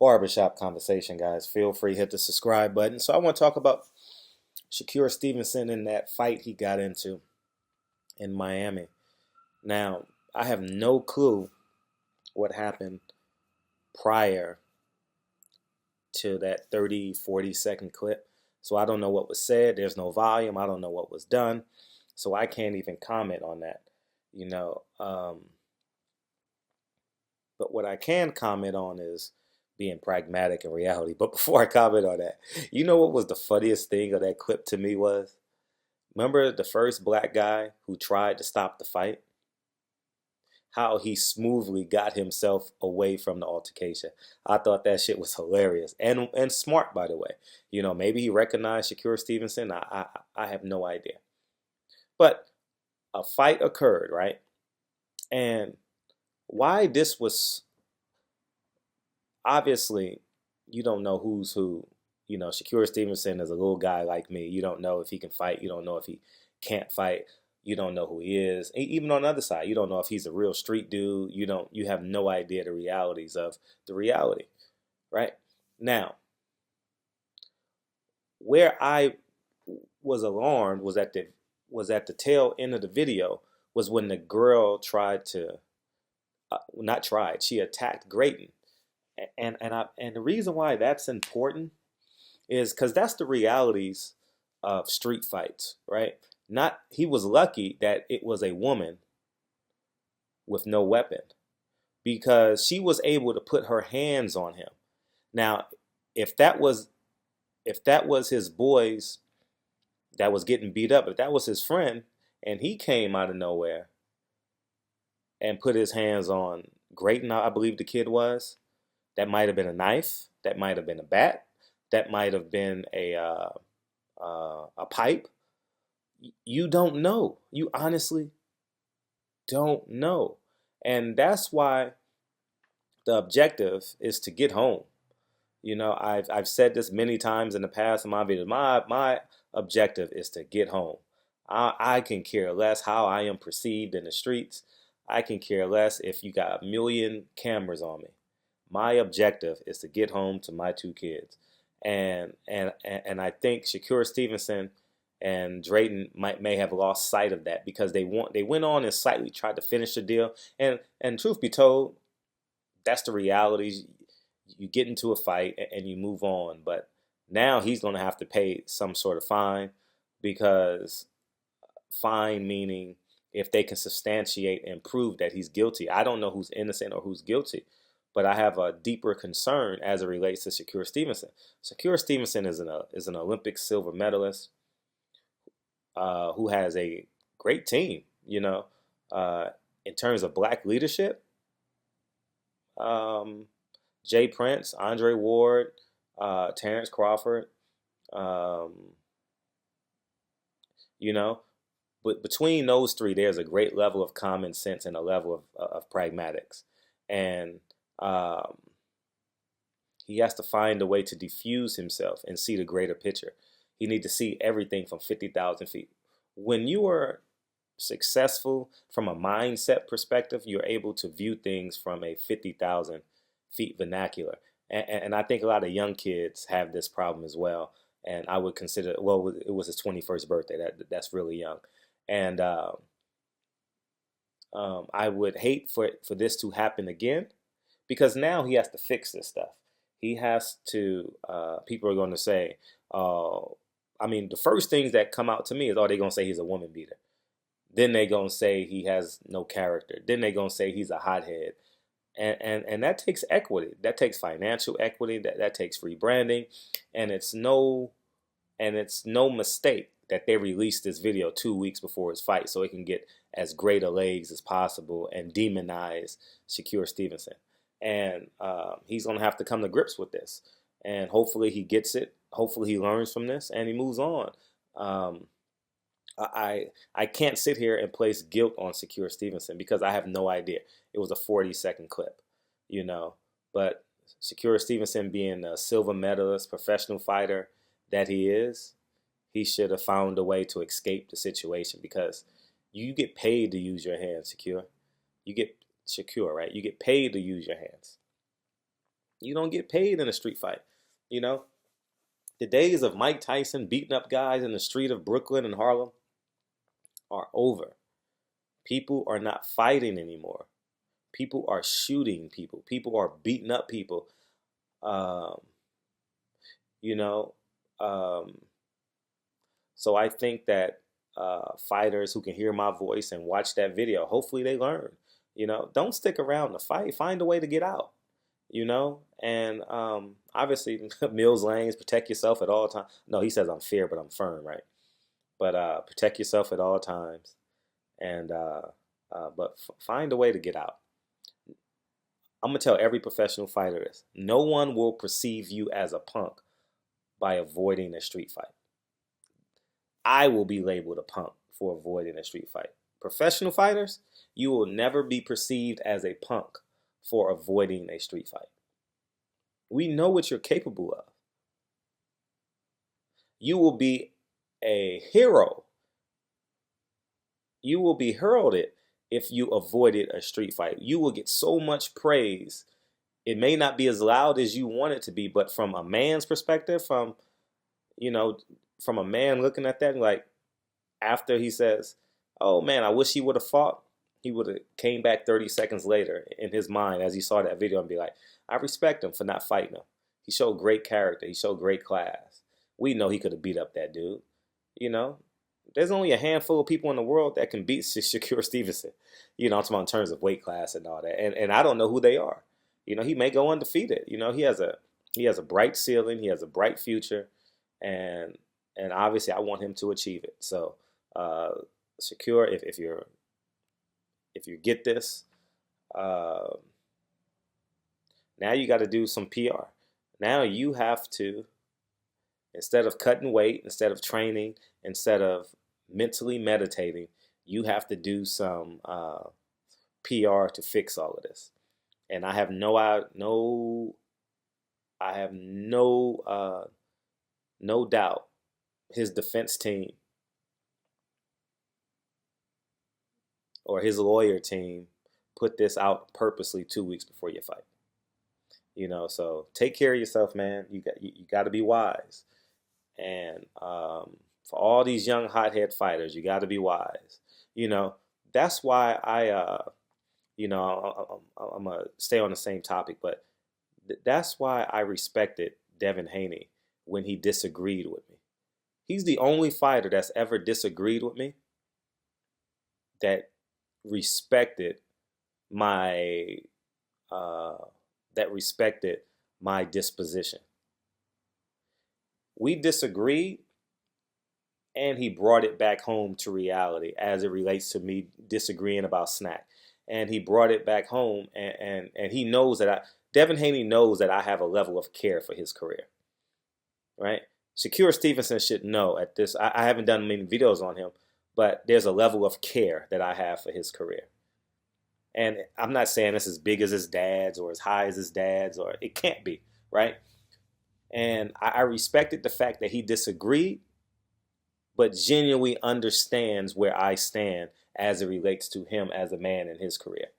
barbershop conversation, guys. Feel free, hit the subscribe button. So I want to talk about Shakur Stevenson and that fight he got into in Miami. Now, I have no clue what happened prior to that 30, 40-second clip. So I don't know what was said. There's no volume. I don't know what was done. So I can't even comment on that, you know. But what I can comment on is being pragmatic in reality. But before I comment on that, you know what was the funniest thing of that clip to me was? Remember the first black guy who tried to stop the fight? How he smoothly got himself away from the altercation. I thought that shit was hilarious and smart, by the way. You know, maybe he recognized Shakur Stevenson. I have no idea. But a fight occurred, right? And why this was obviously, you don't know who's who. You know, Shakur Stevenson is a little guy like me. You don't know if he can fight. You don't know if he can't fight. You don't know who he is. Even on the other side, you don't know if he's a real street dude. You have no idea the realities of the reality, right? Now, where I was alarmed was at the tail end of the video was when the girl tried to not tried, she attacked Grayton. And the reason why that's important is because that's the realities of street fights, right? Not he was lucky that it was a woman with no weapon because she was able to put her hands on him. Now, if that was his boys that was getting beat up, if that was his friend and he came out of nowhere and put his hands on Grayton, I believe the kid was, that might have been a knife, that might have been a bat, that might have been a pipe. You don't know. You honestly don't know. And that's why the objective is to get home. You know, I've said this many times in the past in my videos. My objective is to get home. I can care less how I am perceived in the streets. I can care less if you got a million cameras on me. My objective is to get home to my two kids. And I think Shakur Stevenson and Drayton may have lost sight of that because they went on and slightly tried to finish the deal. And truth be told, that's the realities. You get into a fight and you move on. But now he's going to have to pay some sort of fine because fine meaning if they can substantiate and prove that he's guilty. I don't know who's innocent or who's guilty, but I have a deeper concern as it relates to Shakur Stevenson. Shakur Stevenson is an Olympic silver medalist who has a great team. You know, in terms of black leadership, Jay Prince, Andre Ward, Terrence Crawford, um, you know, but between those three, there's a great level of common sense and a level of pragmatics. And um, he has to find a way to diffuse himself and see the greater picture. He needs to see everything from 50,000 feet. When you are successful from a mindset perspective, you're able to view things from a 50,000 feet vernacular. And I think a lot of young kids have this problem as well. And I would consider, well, it was his 21st birthday. That's really young. And I would hate for this to happen again because now he has to fix this stuff. He has to, people are going to say, I mean, the first things that come out to me is, oh, they're going to say he's a woman beater. Then they're going to say he has no character. Then they're going to say he's a hothead. And that takes equity. That takes financial equity. That takes rebranding. And it's no mistake that they released this video 2 weeks before his fight so it can get as great a legs as possible and demonize Shakur Stevenson. And he's going to have to come to grips with this. And hopefully he gets it. Hopefully he learns from this and he moves on. I can't sit here and place guilt on Shakur Stevenson because I have no idea. It was a 40-second clip, you know. But Shakur Stevenson being a silver medalist, professional fighter that he is, he should have found a way to escape the situation because you get paid to use your hands, Shakur. You get Shakur, right? You get paid to use your hands. You don't get paid in a street fight. You know, the days of Mike Tyson beating up guys in the street of Brooklyn and Harlem are over. People are not fighting anymore. People are shooting people. People are beating up people. Um, you know, um, so I think that fighters who can hear my voice and watch that video, hopefully they learn. Don't stick around to fight. Find a way to get out. And obviously Mills Lanes, protect yourself at all times. No, he says I'm fair, but I'm firm, right? But protect yourself at all times, and find a way to get out. I'm gonna tell every professional fighter this: no one will perceive you as a punk by avoiding a street fight. I will be labeled a punk for avoiding a street fight. Professional fighters, you will never be perceived as a punk for avoiding a street fight. We know what you're capable of. You will be a hero. You will be heralded if you avoided a street fight. You will get so much praise. It may not be as loud as you want it to be, but from a man's perspective, you know, from a man looking at that, like after he says, "Oh man, I wish he would have fought," he would have came back 30 seconds later in his mind as he saw that video and be like, "I respect him for not fighting him. He showed great character. He showed great class. We know he could have beat up that dude." You know, there's only a handful of people in the world that can beat Shakur Stevenson. I'm talking about in terms of weight class and all that. And I don't know who they are. He may go undefeated. He has a bright ceiling. He has a bright future, and obviously I want him to achieve it. So, Shakur, if you get this, uh, now you got to do some PR. Now you have to, instead of cutting weight, instead of training, instead of mentally meditating, you have to do some PR to fix all of this. And I have no doubt his defense team or his lawyer team put this out purposely 2 weeks before your fight. So take care of yourself, man. You got to be wise. And for all these young hothead fighters, you got to be wise. That's why I'm gonna stay on the same topic, but that's why I respected Devin Haney when he disagreed with me. He's the only fighter that's ever disagreed with me that respected my disposition. We disagreed, and he brought it back home to reality as it relates to me disagreeing about Snack. And he brought it back home, and he knows that Devin Haney knows that I have a level of care for his career, right? Shakur Stevenson should know at this. I haven't done many videos on him, but there's a level of care that I have for his career. And I'm not saying it's as big as his dad's or as high as his dad's, or it can't be, right? And I respected the fact that he disagreed, but genuinely understands where I stand as it relates to him as a man in his career.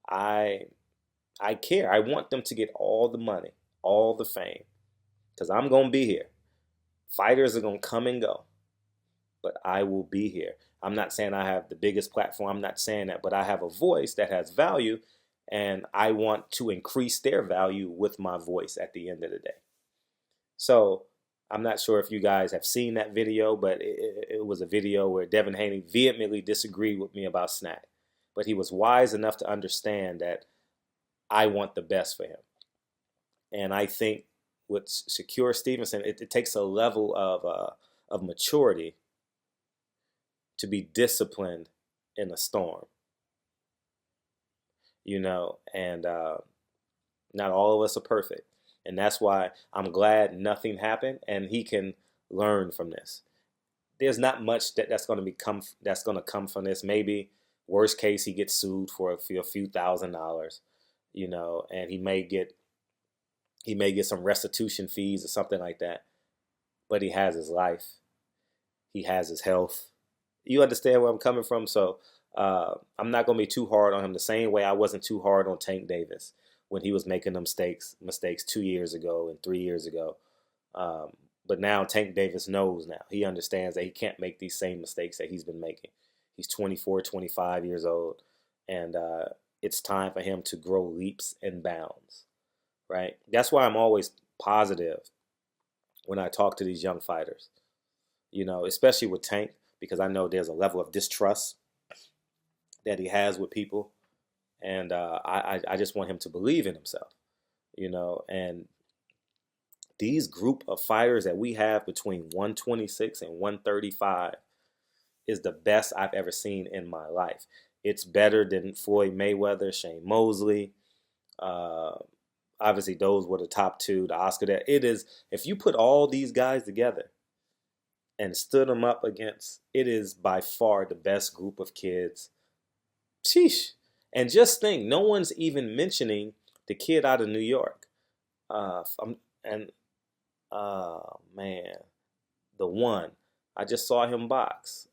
I care. I want them to get all the money, all the fame, because I'm going to be here. Fighters are going to come and go, but I will be here. I'm not saying I have the biggest platform. I'm not saying that, but I have a voice that has value, and I want to increase their value with my voice at the end of the day. So I'm not sure if you guys have seen that video, but it was a video where Devin Haney vehemently disagreed with me about Snack. But he was wise enough to understand that I want the best for him. And I think with Shakur Stevenson, it takes a level of maturity to be disciplined in a storm. And not all of us are perfect. And that's why I'm glad nothing happened, and he can learn from this. There's not much that's going to come from this. Maybe worst case he gets sued for a few $1,000s, and he may get some restitution fees or something like that. But he has his life. He has his health. You understand where I'm coming from? So I'm not going to be too hard on him the same way I wasn't too hard on Tank Davis when he was making them mistakes 2 years ago and 3 years ago. Um, but now Tank Davis knows now. He understands that he can't make these same mistakes that he's been making. He's 24, 25 years old, and it's time for him to grow leaps and bounds, right? That's why I'm always positive when I talk to these young fighters, especially with Tank, because I know there's a level of distrust that he has with people, and I just want him to believe in himself, and these group of fighters that we have between 126 and 135 is the best I've ever seen in my life. It's better than Floyd Mayweather, Shane Mosley. Uh, Obviously, those were the top two. The Oscar that it is. If you put all these guys together and stood them up against, it is by far the best group of kids. Sheesh. And just think, no one's even mentioning the kid out of New York. And man, the one. I just saw him box.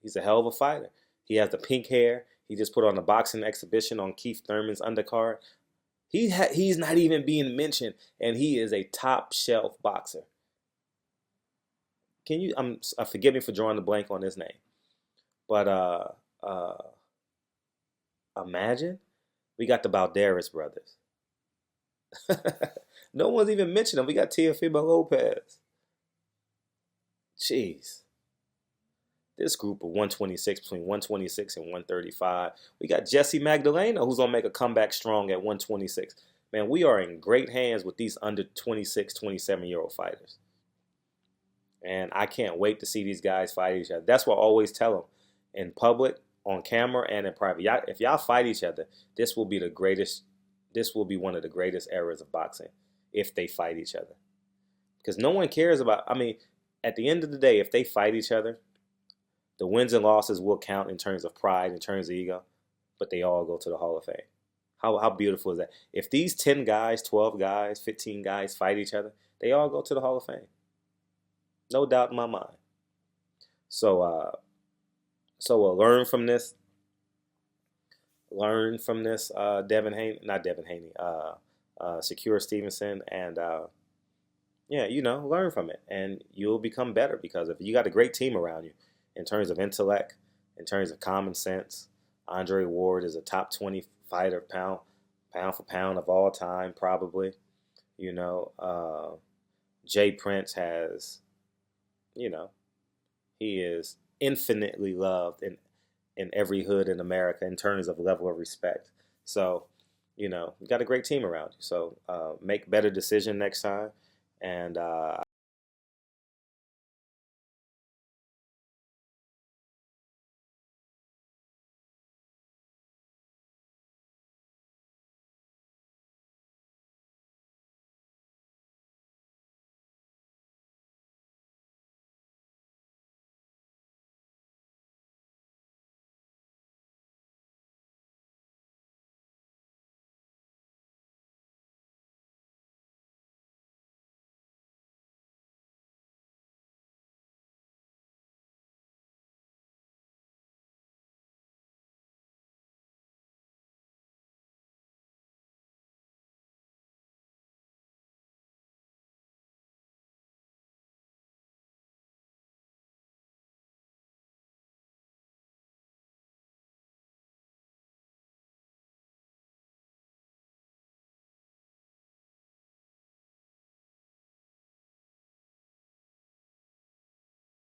He's a hell of a fighter. He has the pink hair. He just put on a boxing exhibition on Keith Thurman's undercard. He's not even being mentioned, and he is a top shelf boxer. Can you? Forgive me for drawing the blank on his name, but imagine we got the Balderas brothers. No one's even mentioned them. We got Teofimo Lopez. Jeez. This group of 126, between 126 and 135. We got Jesse Magdalena, who's going to make a comeback strong at 126. Man, we are in great hands with these under 26, 27-year-old fighters. And I can't wait to see these guys fight each other. That's what I always tell them in public, on camera, and in private. If y'all fight each other, this will be the greatest. This will be one of the greatest eras of boxing if they fight each other. Because no one cares about, at the end of the day, if they fight each other, the wins and losses will count in terms of pride, in terms of ego, but they all go to the Hall of Fame. How beautiful is that? If these 10 guys, 12 guys, 15 guys fight each other, they all go to the Hall of Fame. No doubt in my mind. So learn from this. Learn from this, Devin Haney, not Devin Haney, Shakur Stevenson, and learn from it, and you'll become better because if you got a great team around you, in terms of intellect, in terms of common sense. Andre Ward is a top 20 fighter, pound for pound of all time, probably. Jay Prince has, he is infinitely loved in every hood in America in terms of level of respect. So, you got a great team around you. So make better decision next time. And